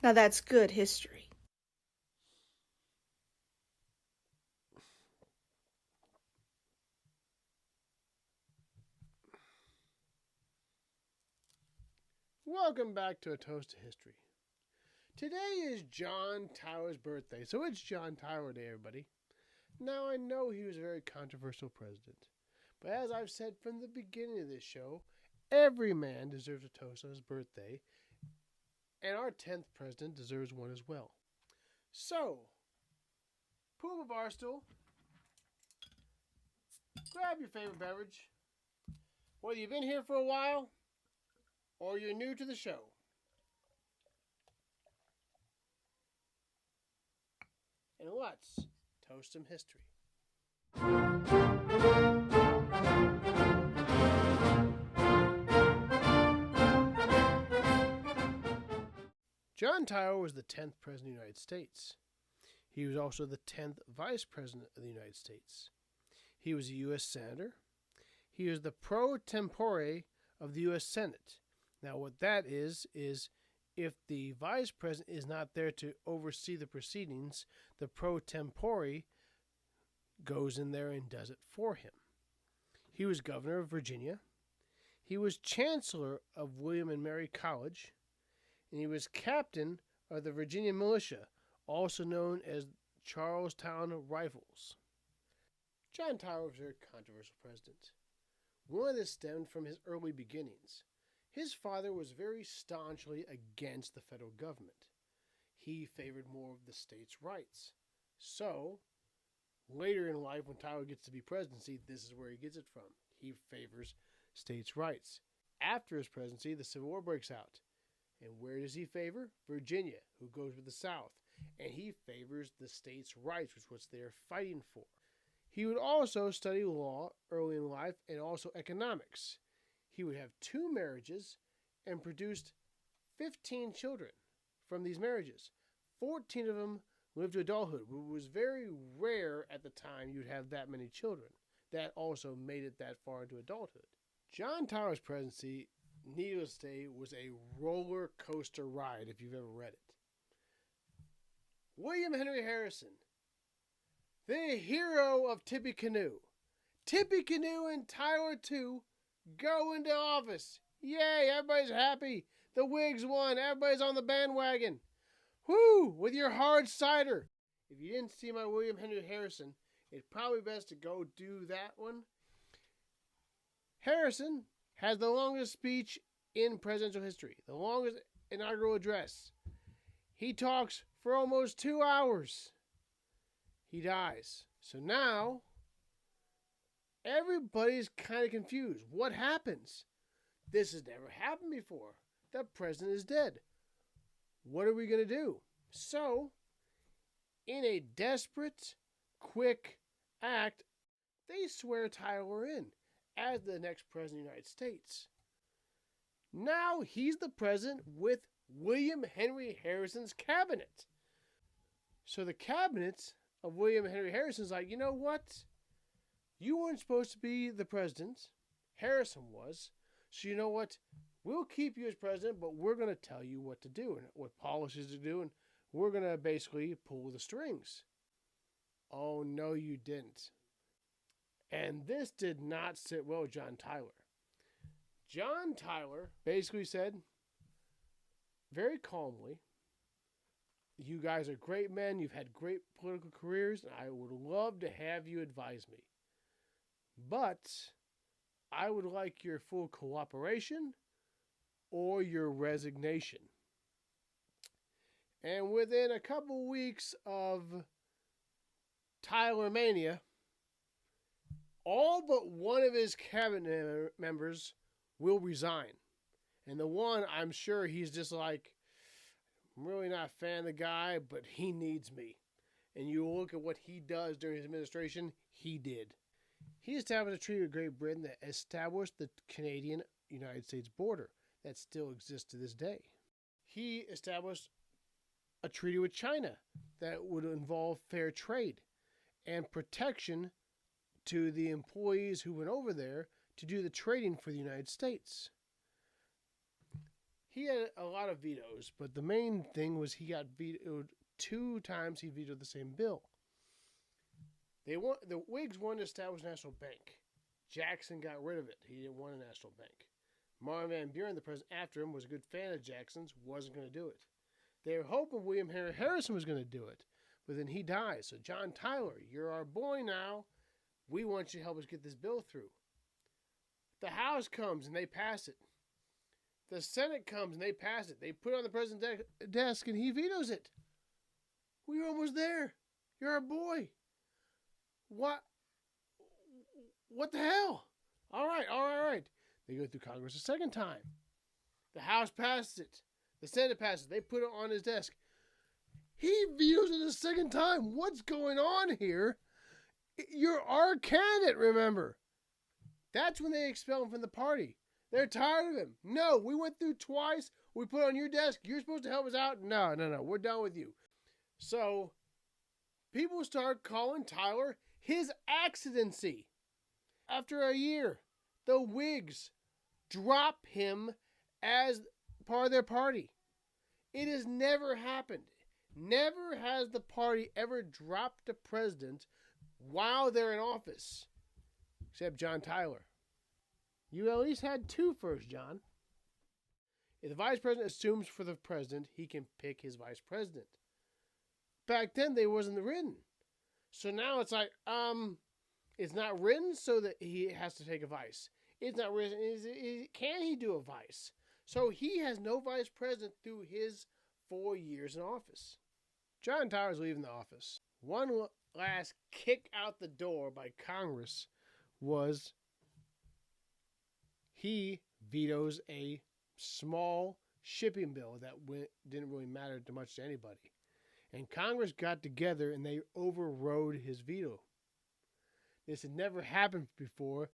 Now that's good history. Welcome back to A Toast to History. Today is John Tyler's birthday, so it's John Tyler Day, everybody. Now, I know he was a very controversial president, but as I've said from the beginning of this show, every man deserves a toast on his birthday, and our 10th president deserves one as well. So, pull up a bar stool, grab your favorite beverage, whether you've been here for a while or you're new to the show. And let's toast some history. John Tyler was the 10th President of the United States. He was also the 10th Vice President of the United States. He was a U.S. Senator. He was the pro tempore of the U.S. Senate. Now, what that is if the Vice President is not there to oversee the proceedings, the pro tempore goes in there and does it for him. He was Governor of Virginia. He was Chancellor of William and Mary College. And he was captain of the Virginia Militia, also known as Charlestown Rifles. John Tyler was a very controversial president. One of this stemmed from his early beginnings. His father was very staunchly against the federal government. He favored more of the states' rights. So, later in life, when Tyler gets to be presidency, this is where he gets it from. He favors states' rights. After his presidency, the Civil War breaks out. And where does he favor? Virginia, who goes with the South. And he favors the states' rights, which was what they're fighting for. He would also study law early in life and also economics. He would have 2 marriages and produced 15 children from these marriages. 14 of them lived to adulthood. It was very rare at the time you'd have that many children. That also made it that far into adulthood. John Tyler's presidency, needless to say, was a roller coaster ride if you've ever read it. William Henry Harrison, the hero of Tippecanoe. Tippecanoe and Tyler too go into office. Yay, everybody's happy. The Whigs won. Everybody's on the bandwagon. Woo, with your hard cider. If you didn't see my William Henry Harrison, it's probably best to go do that one. Harrison has the longest speech in presidential history, the longest inaugural address. He talks for almost 2 hours. He dies. So now, everybody's kind of confused. What happens? This has never happened before. The president is dead. What are we going to do? So, in a desperate, quick act, they swear Tyler in as the next president of the United States. Now he's the president with William Henry Harrison's cabinet. So the cabinet of William Henry Harrison's like, you know what? You weren't supposed to be the president. Harrison was. So you know what? We'll keep you as president, but we're going to tell you what to do and what policies to do, and we're going to basically pull the strings. Oh, no, you didn't. And this did not sit well with John Tyler. John Tyler basically said, very calmly, you guys are great men, you've had great political careers, and I would love to have you advise me. But I would like your full cooperation or your resignation. And within a couple weeks of Tyler mania, all but one of his cabinet members will resign. And the one, I'm sure he's just like, I'm really not a fan of the guy, but he needs me. And you look at what he does during his administration, he did. He established a treaty with Great Britain that established the Canadian-United States border that still exists to this day. He established a treaty with China that would involve fair trade and protection to the employees who went over there to do the trading for the United States. He had a lot of vetoes, but the main thing was he got vetoed 2 times. He vetoed the same bill. The Whigs wanted to establish a national bank. Jackson got rid of it. He didn't want a national bank. Marvin Van Buren, the president after him, was a good fan of Jackson's, wasn't going to do it. They were hoping William Henry Harrison was going to do it, but then he died. So John Tyler, you're our boy now. We want you to help us get this bill through. The House comes and they pass it. The Senate comes and they pass it. They put it on the president's desk and he vetoes it. We were almost there. You're our boy. What the hell? All right. They go through Congress a second time. The House passes it. The Senate passes it. They put it on his desk. He vetoes it a second time. What's going on here? You're our candidate, remember. That's when they expel him from the party. They're tired of him. No, we went through twice. We put it on your desk. You're supposed to help us out. No. We're done with you. So people start calling Tyler his accidency. After a year, the Whigs drop him as part of their party. It has never happened. Never has the party ever dropped a president while they're in office. Except John Tyler. You at least had 2 first, John. If the vice president assumes for the president, he can pick his vice president. Back then, they wasn't written. So now it's like, it's not written so that he has to take a vice. It's not written. Can he do a vice? So he has no vice president through his 4 years in office. John Tyler's leaving the office. One last kick out the door by Congress was he vetoes a small shipping bill that didn't really matter too much to anybody. And Congress got together and they overrode his veto. This had never happened before.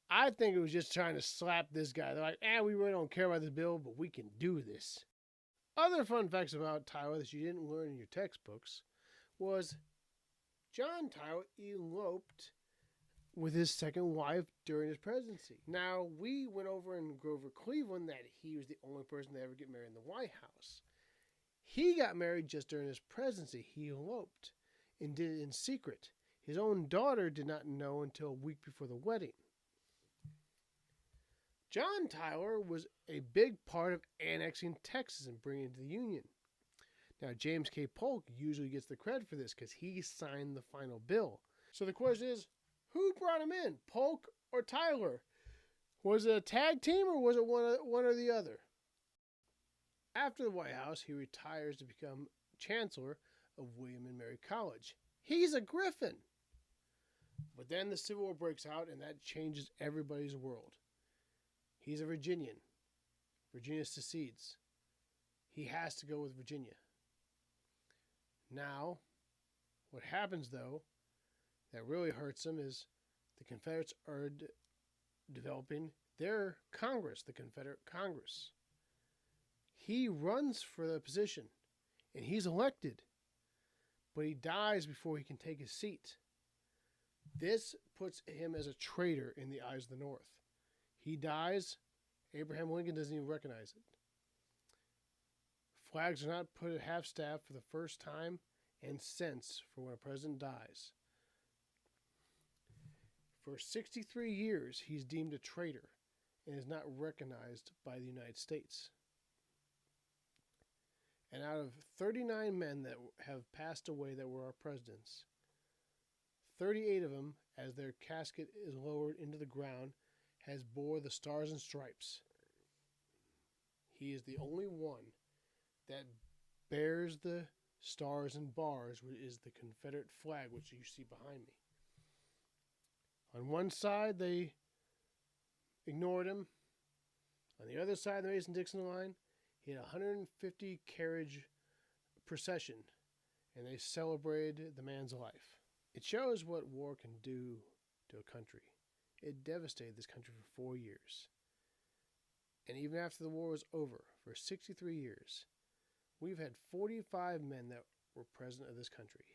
I think it was just trying to slap this guy. They're like, we really don't care about this bill, but we can do this. Other fun facts about Tyler that you didn't learn in your textbooks was John Tyler eloped with his second wife during his presidency. Now, we went over in Grover Cleveland that he was the only person to ever get married in the White House. He got married just during his presidency. He eloped and did it in secret. His own daughter did not know until a week before the wedding. John Tyler was a big part of annexing Texas and bringing it to the Union. Now, James K. Polk usually gets the credit for this because he signed the final bill. So the question is, who brought him in, Polk or Tyler? Was it a tag team or was it one or the other? After the White House, he retires to become chancellor of William and Mary College. He's a Griffin. But then the Civil War breaks out and that changes everybody's world. He's a Virginian. Virginia secedes. He has to go with Virginia. Now, what happens though, that really hurts him is the Confederates are developing their Congress, the Confederate Congress. He runs for the position and he's elected, but he dies before he can take his seat. This puts him as a traitor in the eyes of the North. He dies. Abraham Lincoln doesn't even recognize it. Flags are not put at half-staff for the first time and since for when a president dies. For 63 years, he's deemed a traitor and is not recognized by the United States. And out of 39 men that have passed away that were our presidents, 38 of them, as their casket is lowered into the ground, has bore the stars and stripes. He is the only one that bears the stars and bars, which is the Confederate flag, which you see behind me. On one side, they ignored him. On the other side of the Mason-Dixon line, he had a 150 carriage procession, and they celebrated the man's life. It shows what war can do to a country. It devastated this country for 4 years. And even after the war was over, for 63 years, we've had 45 men that were president of this country.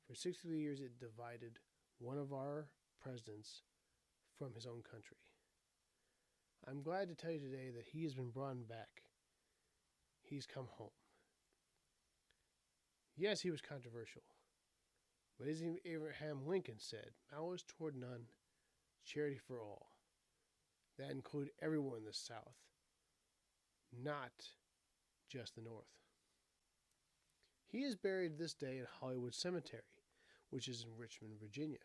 For 63 years, it divided one of our presidents from his own country. I'm glad to tell you today that he has been brought back. he's come home. Yes, he was controversial. But as Abraham Lincoln said, malice toward none, charity for all. That included everyone in the South, not just the North. He is buried this day at Hollywood Cemetery, which is in Richmond, Virginia.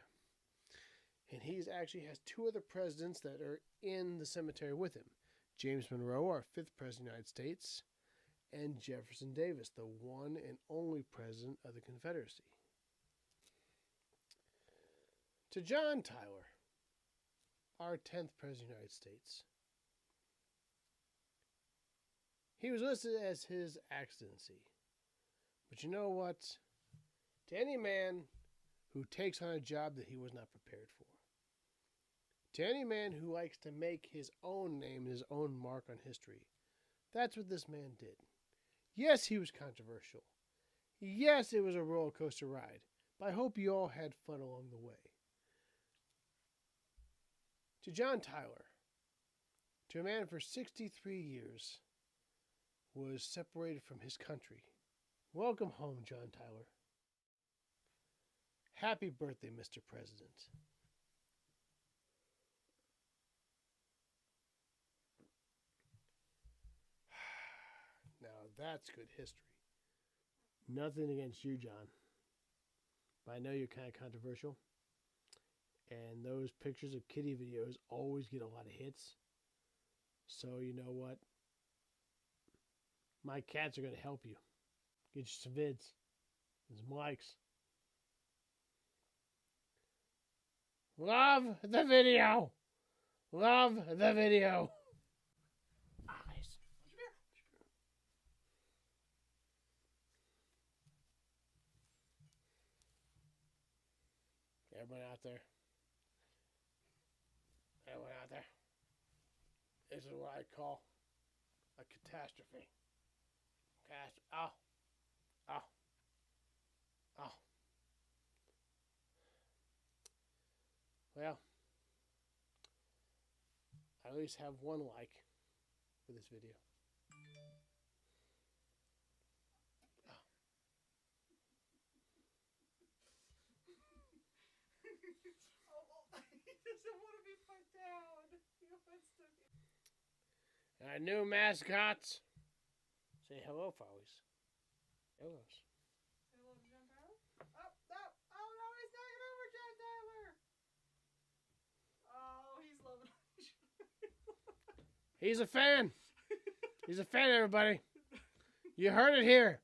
And he actually has two other presidents that are in the cemetery with him. James Monroe, our 5th President of the United States, and Jefferson Davis, the one and only President of the Confederacy. To John Tyler, our 10th President of the United States. He was listed as His Excellency. But you know what? To any man who takes on a job that he was not prepared for, to any man who likes to make his own name and his own mark on history, that's what this man did. Yes, he was controversial. Yes, it was a roller coaster ride. But I hope you all had fun along the way. To John Tyler, to a man for 63 years, was separated from his country. Welcome home, John Tyler. Happy birthday, Mr. President. Now that's good history. Nothing against you, John. But I know you're kind of controversial. And those pictures of kitty videos always get a lot of hits. So you know what? My cats are going to help you. Get you some vids and some likes. Love the video. Love the video. Eyes. Everyone out there. Everyone out there. This is what I call a catastrophe. Oh. Oh. Oh. Well, I at least have one like for this video. Oh. He doesn't want to be put down. He wants to be. Our new mascots. Say hello, Follies. Hello. Hello, John Tyler. Oh, no. Oh, no, he's knocking over John Tyler. Oh, he's loving it. He's a fan. He's a fan, everybody. You heard it here.